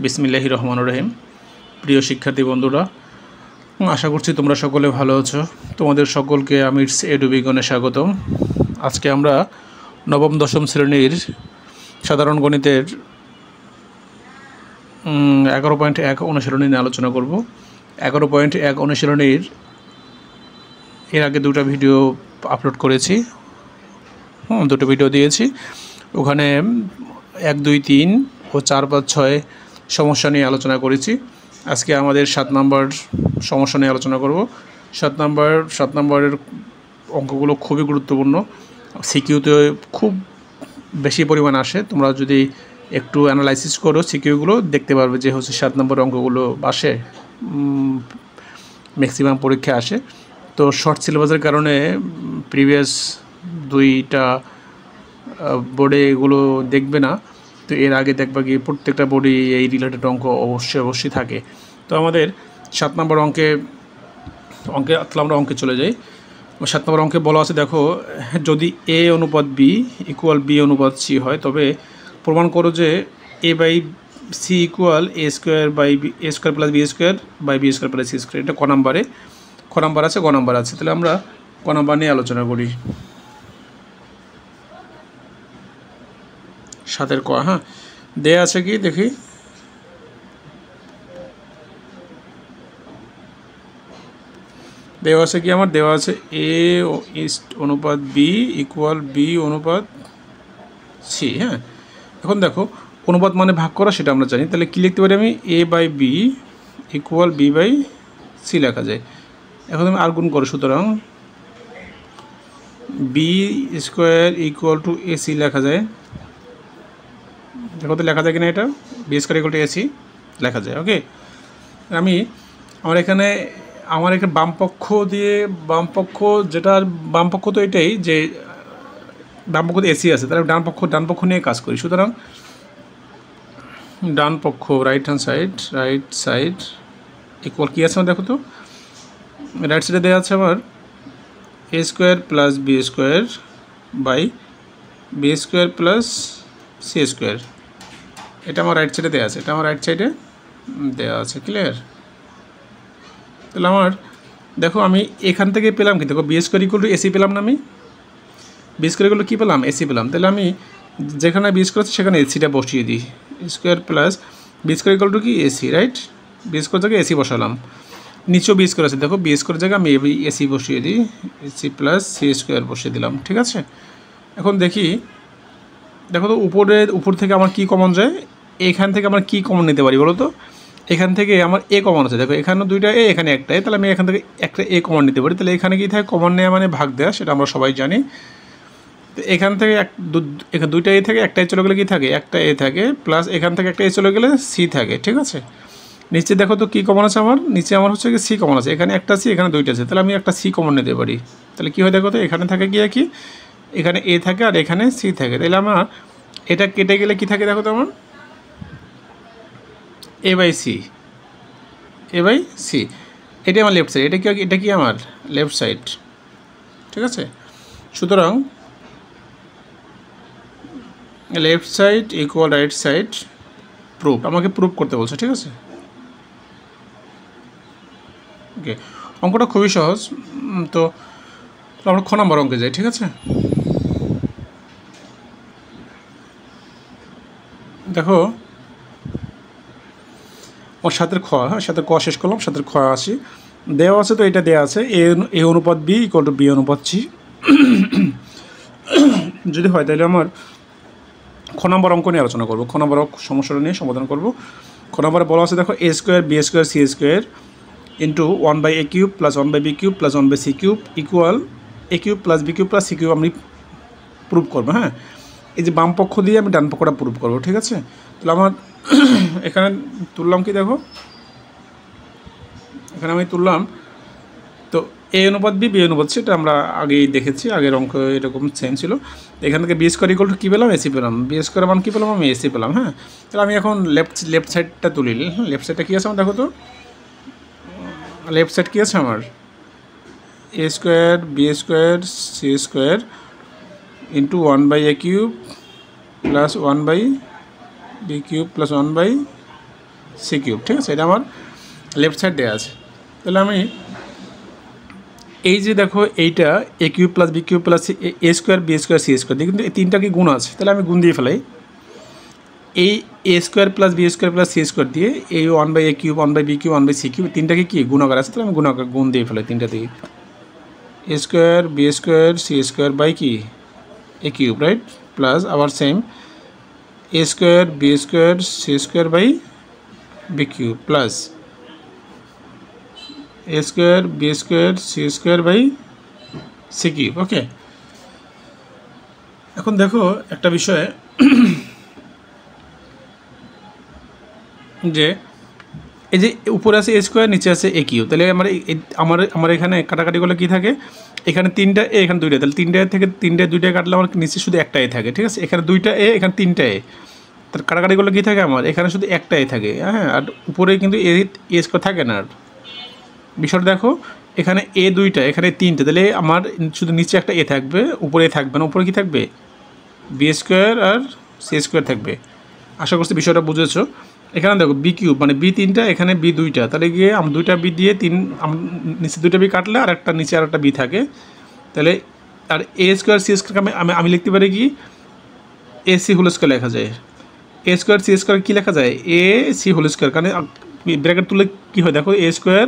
বিসমিল্লাহির রহমানির রহিম। প্রিয় শিক্ষার্থী বন্ধুরা, আশা করছি তোমরা সকলে ভালো আছো। তোমাদের সকলকে আমিরস এডু বিজ্ঞানে স্বাগতম। আজকে আমরা নবম দশম শ্রেণীর সাধারণ গণিতের 11.1 অনুশীলনী নিয়ে আলোচনা করব। 11.1 অনুশীলনীর এর আগে দুটো ভিডিও আপলোড করেছি, দুটো ভিডিও দিয়েছি। ওখানে 1, 2, 3 ও 4, 5, 6 সমস্যা নিয়ে আলোচনা করেছি। আজকে আমাদের 7 নম্বর সমস্যা নিয়ে আলোচনা করব। 7 নম্বরের অঙ্কগুলো খুবই গুরুত্বপূর্ণ, সিকিউতে খুব বেশি পরিমাণ আসে। তোমরা যদি একটু অ্যানালাইসিস করো সিকিউগুলো, দেখতে পারবে যে 7 নম্বর অঙ্কগুলো আসে, ম্যাক্সিমাম পরীক্ষা আসে। তো শর্ট সিলেবাসের কারণে প্রিভিয়াস দুইটা বোর্ডে এগুলো দেখবে না, তো এর আগে দেখবা কি প্রত্যেকটা বোর্ডে এই রিলেটেড অঙ্ক অবশ্যই থাকে। তো আমাদের 7 নম্বর অঙ্কে আমরা অঙ্কে চলে যাই। 7 নম্বর অঙ্কে বলা আছে, দেখো, যদি এ অনুপাত বি ইকুয়াল বি অনুপাত সি হয়, তবে প্রমাণ করো যে A by C equal A square by A square plus B square by B square plus C square. এটা ক নাম্বার আছে, গ নাম্বার আছে। তাহলে আমরা ক নাম্বার নিয়ে আলোচনা করি। 7 ক, হ্যাঁ, দেয়া আছে কি দেখি। দেওয়া আছে কি আমার, দেওয়া আছে এ অনুপাত বি ইকুয়াল বি অনুপাত সি। হ্যাঁ, এখন দেখো অনুপাত মানে ভাগ করা, সেটা আমরা জানি। তাহলে কী লিখতে পারি আমি, A by B equal B by C লেখা যায়। এখন আমি আর গুণ করো, সুতরাং B square equal to A C লেখা যায়। দেখো তো লেখা যায় কিনা, এটা B square equal to A C লেখা যায়। ওকে, আমার এখানে বামপক্ষ বামপক্ষ তো এটাই, যে বামপক্ষ তো এসি আছে, তাহলে ডান পক্ষ নিয়ে কাজ করি। সুতরাং ডান পক্ষ রাইট সাইড ইকুয়াল কী আছে আমার, দেখো তো রাইট সাইডে দেওয়া আছে আমার A square plus B square by B square plus C square. এটা আমার রাইট সাইডে দেওয়া আছে, ক্লিয়ার? তাহলে আমার দেখো, আমি এখান থেকে পেলাম কি, দেখো B square equal to AC পেলাম না, আমি বি স্কোয়ার ইকুয়াল টু কী পেলাম, এসি পেলাম। তাহলে আমি যেখানে বি স্কোয়ার আছে সেখানে এসিটা বসিয়ে দিই। Square plus B square equal to কি এসি, রাইট? বি স্কোয়ার জায়গায় এসি বসালাম, নিচেও বি স্কোয়ার আছে, দেখো বি স্কোয়ার জায়গায় আমি এসি বসিয়ে দিই, এসি প্লাস সি স্কোয়ার বসিয়ে দিলাম। ঠিক আছে, এখন দেখি, দেখো তো উপর থেকে আমার কি কমন যায়, এখান থেকে আমরা কি কমন নিতে পারি বলো তো? এখান থেকে আমার এ কমন আছে, দেখো এখানে দুইটা এ, এখানে একটা এ, তাহলে আমি এখান থেকে একটা এ কমন নিতে পারি। তাহলে এখানে কি থাকে, কমন নেওয়া মানে ভাগ দেওয়া, সেটা আমরা সবাই জানি। তো এখান থেকে এখানে দুইটা এ থাকে, একটা এ চলে গেলে কী থাকে, একটা এ থাকে, প্লাস এখান থেকে একটা এ চলে গেলে সি থাকে। ঠিক আছে, নিচে দেখো তো কী কমন আছে আমার, নিচে আমার হচ্ছে কি সি কমন আছে, এখানে একটা সি, এখানে দুইটা আছে, তাহলে আমি একটা সি কমন নিতে পারি। তাহলে কী হয় দেখো তো, এখানে থাকে কি, এখানে এ থাকে আর এখানে সি থাকে। তাহলে আমার এটা কেটে গেলে কি থাকে, দেখো তো আমার এ বাই সি, এটাই আমার লেফট সাইড, এটা কি আমার লেফট সাইড। ঠিক আছে, সুতরাং left side equal right side proof, আমাকে প্রুফ করতে বলছে। ঠিক আছে, ওকে, অঙ্কটা খুবই সহজ। তো আমরা খ নম্বর অঙ্কে যাই। ঠিক আছে, দেখো আমার 7 খ, হ্যাঁ 7 ক শেষ করলাম, 7 খ আসি। দেওয়া আছে, তো এটা দেওয়া আছে এ অনুপাত বি ইকুয়াল টু বি অনুপাত সি যদি হয়, তাহলে আমার খ নম্বর অঙ্ক নিয়ে আলোচনা করবো। খ নম্বর সমস্যাটা নিয়ে সমাধান করবো। খ নম্বরে বলা আছে, দেখো A square B square C square into 1/a cube plus 1/b cube plus 1/c cube equal A cube plus B cube plus C cube আমি প্রুভ করবো। হ্যাঁ, এই যে বাম পক্ষ দিয়ে আমি ডান পক্ষটা প্রুভ করবো। ঠিক আছে, তাহলে আমার এখানে তুললাম কি, দেখো এখানে আমি তুললাম, তো এ অনুপাত বি অনুপাত সি, এটা আমরা আগেই দেখেছি, আগের অঙ্ক এরকম সেম ছিল। এখান থেকে বি স্কোয়ার ইকুয়াল টু কী পেলাম, এসি পেলাম, বি স্কোয়ার মান কী পেলাম, আমি এসি পেলাম। হ্যাঁ, তাহলে আমি এখন লেফট সাইডটা তুলি। লেফট সাইডটা কী আছে আমার, দেখো তো লেফট সাইড কী আছে আমার, A square B square C square into 1/a cube plus 1/b cube plus 1/c C cube, ঠিক আছে? এটা আমার লেফট সাইড দেওয়া আছে। তাহলে আমি এই যে দেখো এইটা A cube plus B cube plus A square B square C square দিয়ে কিন্তু এই তিনটা কি গুণ আছে, তাহলে আমি গুণ দিয়ে ফেলাই। এই A square plus B square plus C square দিয়ে এই 1/a cube 1/b cube 1/c cube তিনটাকে কি গুণাকার আছে, তাহলে আমি গুণ দিয়ে ফেলাই তিনটা থেকে। A square B square C square by কি এ কিউব, রাইট? প্লাস আবার same A square B square C square by B cube plus A square B square C square by C cube. Okay, এখন দেখো একটা বিষয় যে এই যে উপরে আছে এ স্কোয়ার নিচে আছে এ কিউব, তাহলে আমার এখানে কাটাকাটি করলে কী থাকে, এখানে তিনটা এ এখানে দুইটা, তাহলে তিনটা থেকে দুইটা কাটলে আমার নিচে শুধু একটা এ থাকে, ঠিক আছে? এখানে দুইটা এ এখানে তিনটা এ, তার কাটাকাটি করলে কী থাকে আমার এখানে শুধু একটা এ থাকে, হ্যাঁ? আর উপরে কিন্তু এ স্কোয়ার থাকে না। আর বিষয়টা দেখো এখানে এ দুইটা এখানে তিনটে, তাহলে আমার শুধু নিচে একটা এ থাকবে, উপরে থাকবে না। উপরে কী থাকবে? বি স্কোয়ার আর সি স্কোয়ার থাকবে। আশা করছি বিষয়টা বুঝেছো। এখানে দেখো বি কিউব মানে বি তিনটা এখানে বি দুইটা, তাহলে গিয়ে আমি দুইটা বি দিয়ে নিচে দুইটা বি কাটলে আর একটা নিচে আর একটা বি থাকে, তাহলে আর এ স্কোয়ার সি স্কোয়ার আমি লিখতে পারি কি এ সি হোল স্কোয়ার লেখা যায়। এ স্কোয়ার সি স্কোয়ার কী লেখা যায়? এ সি হোল স্কোয়ার, কারণ ব্র্যাকেট তুলে কী হয় দেখো এ স্কোয়ার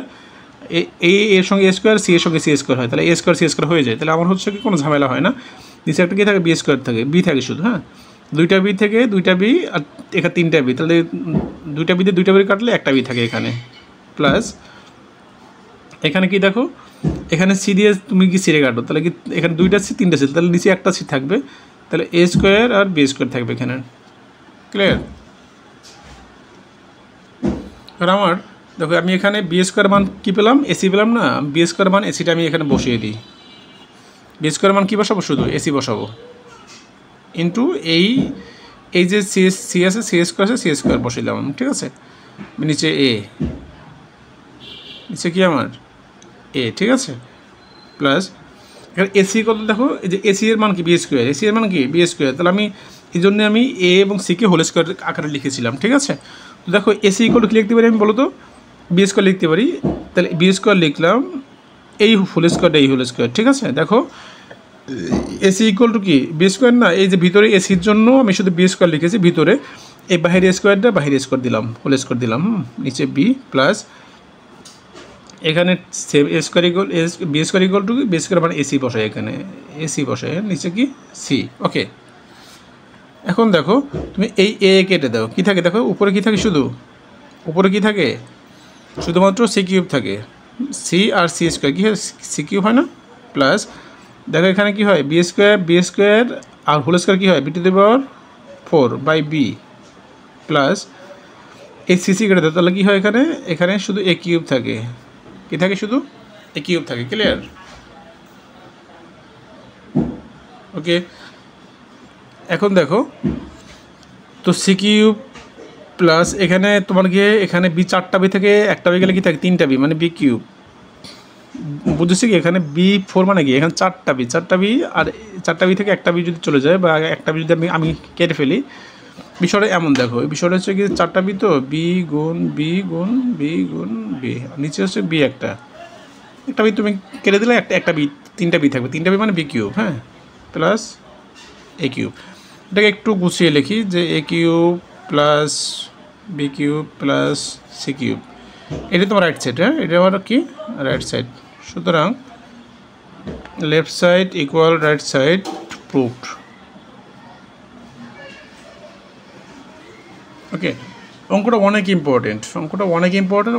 এর সঙ্গে এ স্কোয়ার সি এর সঙ্গে সি স্কোয়ার হয়, তাহলে এ স্কোয়ার সি স্কোয়ার হয়ে যায়। তাহলে আমার হচ্ছে কি কোনো ঝামেলা হয় না, নিচে একটা কী থাকে বি স্কোয়ার থাকে, বি থাকে শুধু, হ্যাঁ? দুইটা বি থেকে দুইটা বি আর এখানে তিনটা বি, তাহলে দুইটা বি দিয়ে দুইটা বি কাটলে একটা বি থাকে এখানে। প্লাস এখানে কি দেখো এখানে সি দিয়ে তুমি কি সিরে কাটো, তাহলে কি এখানে দুইটা সি তিনটা সি, তাহলে নিচে একটা সি থাকবে, তাহলে এ স্কোয়ার আর বি স্কোয়ার থাকবে এখানে। ক্লিয়ার? আর আমার দেখো আমি এখানে বি স্কোয়ার মান কী পেলাম, এসি পেলাম না? বি স্কোয়ার মান এসিটা আমি এখানে বসিয়ে দিই। বি স্কোয়ার মান কী বসাবো? শুধু এসি বসাবো ইন্টু এই যে সি আছে সি স্কোয়ার আছে সি স্কোয়ার বসাইলাম, ঠিক আছে? নিচে নিচে কি আমার এ, ঠিক আছে? প্লাস এখানে এসি কত দেখো, এই যে এসি এর মান কি বি স্কোয়ার, এসি এর মান কি বি স্কোয়ার, তাহলে আমি এই জন্য আমি এ এবং সিকে হোল স্কোয়ার আকারে লিখেছিলাম, ঠিক আছে? তো দেখো এসি ইকুয়াল কী লিখতে পারি আমি বলো তো? বি স্কোয়ার লিখতে পারি, তাহলে বি স্কোয়ার লিখলাম এই হোল স্কোয়ারটা এই হোল স্কোয়ার, ঠিক আছে? দেখো এসি ইকুয়াল টু কি বি স্কোয়ার না? এই যে ভিতরে এসির জন্য আমি শুধু বি স্কোয়ার লিখেছি, ভিতরে এই বাহিরে স্কোয়ারটা বাহিরে স্কোয়ার দিলাম, হোল স্কোয়ার দিলাম, নিচে বি প্লাস এখানে same A square equal B square equal to B square মানে এসি বসায়, এখানে এসি বসায়, নিচে কি সি। ওকে, এখন দেখো তুমি এই এ কেটে দাও, কী থাকে দেখো উপরে কী থাকে, শুধু উপরে কী থাকে? শুধুমাত্র সি কিউব থাকে, সি আর সি স্কোয়ার কী হয় সি কিউব হয় না? প্লাস দেখো এখানে কী হয় বি স্কোয়ার আর হোল স্কোয়ার কী হয় B to the power 4 by B plus এই সিসি কেটে দেয়, তাহলে কী হয় এখানে শুধু এ কিউব থাকে, কী থাকে শুধু এ কিউব থাকে। ক্লিয়ার? ওকে, এখন দেখো তো সি কিউব প্লাস এখানে তোমার গিয়ে এখানে বি চারটা বি থেকে একটা বি গেলে কী থাকে তিনটা বি মানে বি কিউব, বুঝেছি কি? এখানে বি 4 মানে কি এখানে চারটা বি আর চারটা বি থেকে একটা বি যদি চলে যায় বা একটা বি যদি আমি কেটে ফেলি, বিষয়টা এমন দেখো এই বিষয়টা হচ্ছে কি চারটা বি তো বি গুণ বি গুণ বি গুণ বি, নিচে হচ্ছে বি একটা বি তুমি কেটে দিলে একটা বি তিনটা বি থাকবে, তিনটা বি মানে বি কিউব, হ্যাঁ? Plus A cube. এটাকে একটু গুছিয়ে লিখি যে A cube plus B cube plus C cube, এটা তোমার রাইট সাইড, হ্যাঁ? এটা আমার কি রাইট সাইড, সুতরাং left side equal right side proved. Okay, অঙ্কটা অনেক ইম্পর্টেন্ট,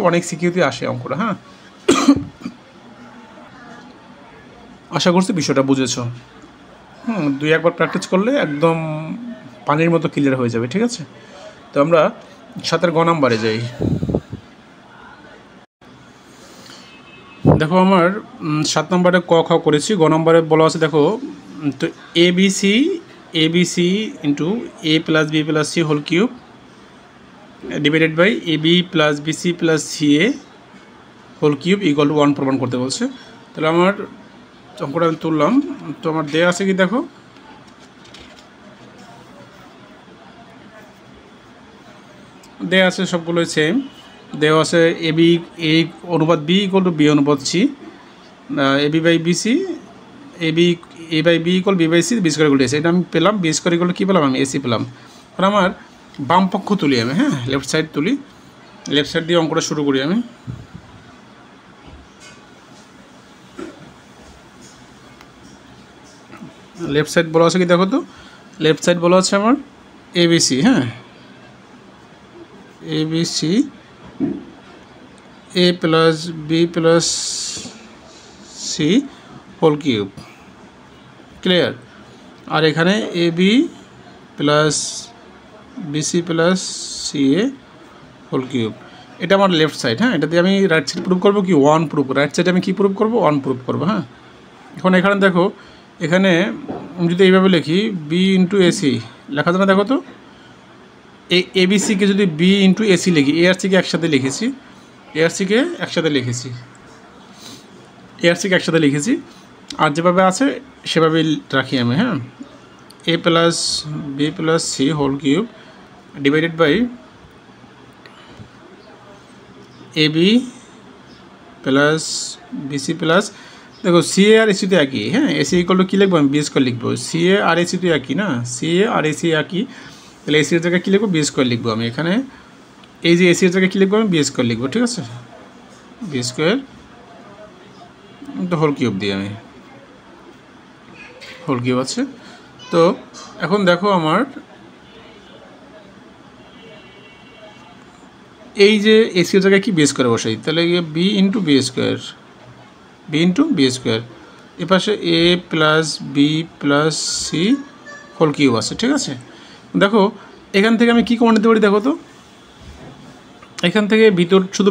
অনেক সিকিউরিটি আসে অঙ্কটা, হ্যাঁ? আশা করছি বিষয়টা বুঝেছো। দুই একবার প্র্যাকটিস করলে একদম পানির মতো ক্লিয়ার হয়ে যাবে, ঠিক আছে? তো আমরা 7 গ নাম্বারে যাই। দেখো আমার 7 নম্বরে ক খ করেছি, গ নম্বরে বলা আছে দেখো তো A B C into A plus B plus C whole cube divided by A B plus B C plus C A whole cube equal to 1 প্রমাণ করতে বলছে। তাহলে আমার অঙ্কটা আমি তুললাম, তো আমার দেয়া আছে কি দেখো দেওয়া আছে সবগুলোই সেম, দেওয়া আছে এবি এ অনুপাত বি ইকুয়াল টু বি অনুপাত C, AB by BC, A by B equal B by C, B square equal to AC. এটা আমি পেলাম, বি স্কোয়ার ইকুয়াল টু কী পেলাম আমি, এসি পেলাম। আর আমার বাম পক্ষ তুলি আমি, হ্যাঁ লেফট সাইড তুলি, লেফট সাইড দিয়ে অঙ্কটা শুরু করি আমি। লেফট সাইড বলা আছে কি দেখো তো, লেফট সাইড বলা আছে আমার এবিসি, হ্যাঁ ABC, A plus B plus C whole cube, clear. আর এখানে A B plus BC plus C A whole cube, এটা আমার লেফট সাইড। হ্যাঁ এটা দিয়ে আমি রাইট সাইড প্রুভ করবো কি, ওয়ান প্রুভ, রাইট সাইডে আমি কী প্রুভ করবো, ওয়ান প্রুভ করবো। হ্যাঁ এখন এখানে দেখো, এখানে আমি যদি এইভাবে লিখি বি ইন্টু এসি, লেখা যায় না দেখো তো, এই এবিসিকে যদি বি ইন্টু এসি লিখি, এ আর সিকে একসাথে লিখেছি, এ আর সিকে একসাথে লিখেছি, এ আর সিকে একসাথে লিখেছি, আর যেভাবে আছে সেভাবেই রাখি আমি। হ্যাঁ A plus B plus C whole cube divided by A B plus BC plus, দেখো সি এ আর এসি তো একই, হ্যাঁ এসি ইকুয়াল টু কী লিখবো আমি, বি স্কোয়ার লিখবো, সি এ আর এসি তো একই না, সি এ আর এসি একই, তাহলে এসির জায়গায় কী লিখবো, বি স্কোয়ার লিখবো আমি এখানে, এই যে এসির জায়গায় কী লিখবো আমি, বি স্কোয়ার লিখবো, ঠিক আছে, বি স্কোয়ার তো হোল কিউব দিয়ে আমি, হোল কিউব আছে। তো এখন দেখো আমার এই যে এসির জায়গায় কি বি স্কোয়ার বসাই, তাহলে B into B square, B into B square, এ পাশে A plus B plus C whole cube আছে, ঠিক আছে। দেখো এখান থেকে আমি কী কমন নিতে পারি দেখো তো, এখান থেকে শুধু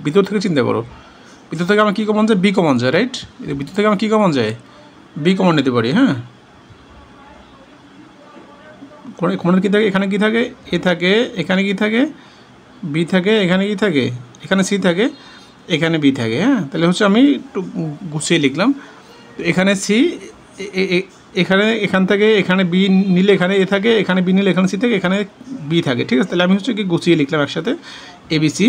ভিতর থেকে চিন্তা করো, ভিতর থেকে আমার কী কমন যায়, বি কমন যায়, রাইট, ভিতর থেকে আমার কী কমন যায়, বি কমন নিতে পারি। হ্যাঁ কমনের কী থাকে, এখানে কী থাকে, এ থাকে, এখানে কী থাকে, বি থাকে, এখানে কী থাকে, এখানে সি থাকে, এখানে বি থাকে। হ্যাঁ তাহলে হচ্ছে আমি একটু গুছিয়ে লিখলাম, এখানে সি, এখান থেকে এখানে বি নিলে এখানে এ থাকে, এখানে বি নিলে এখানে সি থাকে, এখানে বি থাকে, ঠিক আছে। তাহলে আমি হচ্ছে কি গুছিয়ে লিখলাম একসাথে এবিসি।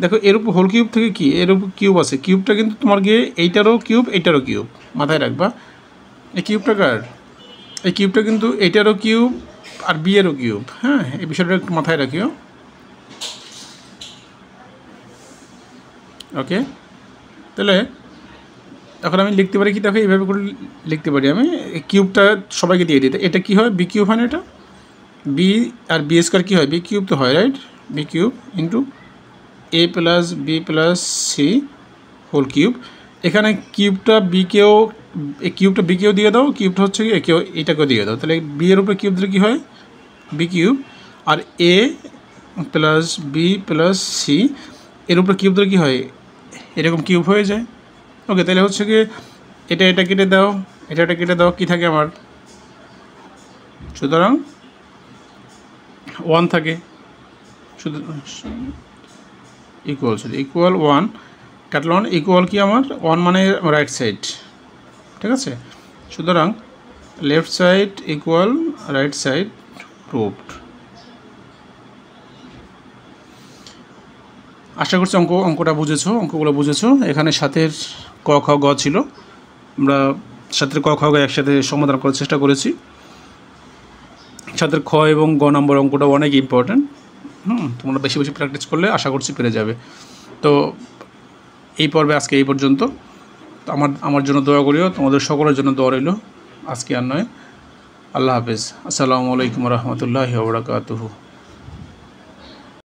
দেখো এর উপর হোল কিউব থেকে কি, এর উপর কিউব আছে, কিউবটা কিন্তু তোমার গিয়ে এইটারও কিউব, এইটারও কিউব, মাথায় রাখবা। এই কিউবটা কার, এই কিউবটা কিন্তু এইটারও কিউব আর বি এরও কিউব। হ্যাঁ এই বিষয়টা একটু মাথায় রাখিও, ওকে। তাহলে এখন আমি লিখতে পারি কি, দেখো এইভাবে করে লিখতে পারি আমি, কিউবটা সবাইকে দিয়ে দিতে, এটা কি হয়, বি কিউব হয় না, এটা বি আর বি স্কোয়ার কী হয়, বি কিউব তো হয়, right, B cube into A plus B plus C whole cube. এখানে কিউবটা বিকেও, এই কিউবটা বিকেও দিয়ে দাও, কিউবটা হচ্ছে কি একেও, এটাকেও দিয়ে দাও, তাহলে বি এর উপরে কিউব দিলে কী হয়, বি কিউব, আর এ প্লাস বি প্লাস সি এর উপরে কিউব দিলে কী হয়, এরকম কিউব হয়ে যায়। ওকে তাহলে হচ্ছে কি এটা কেটে দাও, এটা কেটে দাও, কী থাকে আমার, সুতরাং 1 থাকে, শুধু ইকুয়াল 1 কাটল, 1 ইকুয়াল কি আমার 1 মানে রাইট সাইড, ঠিক আছে। সুতরাং left side equal right side proved. আশা করছি অঙ্কগুলো বুঝেছো। এখানে সাথের ক খ গ ছিল, আমরা সাথের ক খ গ একসাথে সমাধান করার চেষ্টা করেছি। সাথের খ এবং গ নম্বর অঙ্কটা অনেক ইম্পর্ট্যান্ট, তোমরা বেশি বেশি প্র্যাকটিস করলে আশা করছি পেরে যাবে। তো এই পর্বে আজকে এই পর্যন্ত। আমার জন্য দোয়া করিও, তোমাদের সকলের জন্য দোয়া রইল। আজকে আর নয়, আল্লাহ হাফেজ, আসসালামু আলাইকুম রহমতুল্লাহি ওয়া বারাকাতুহু।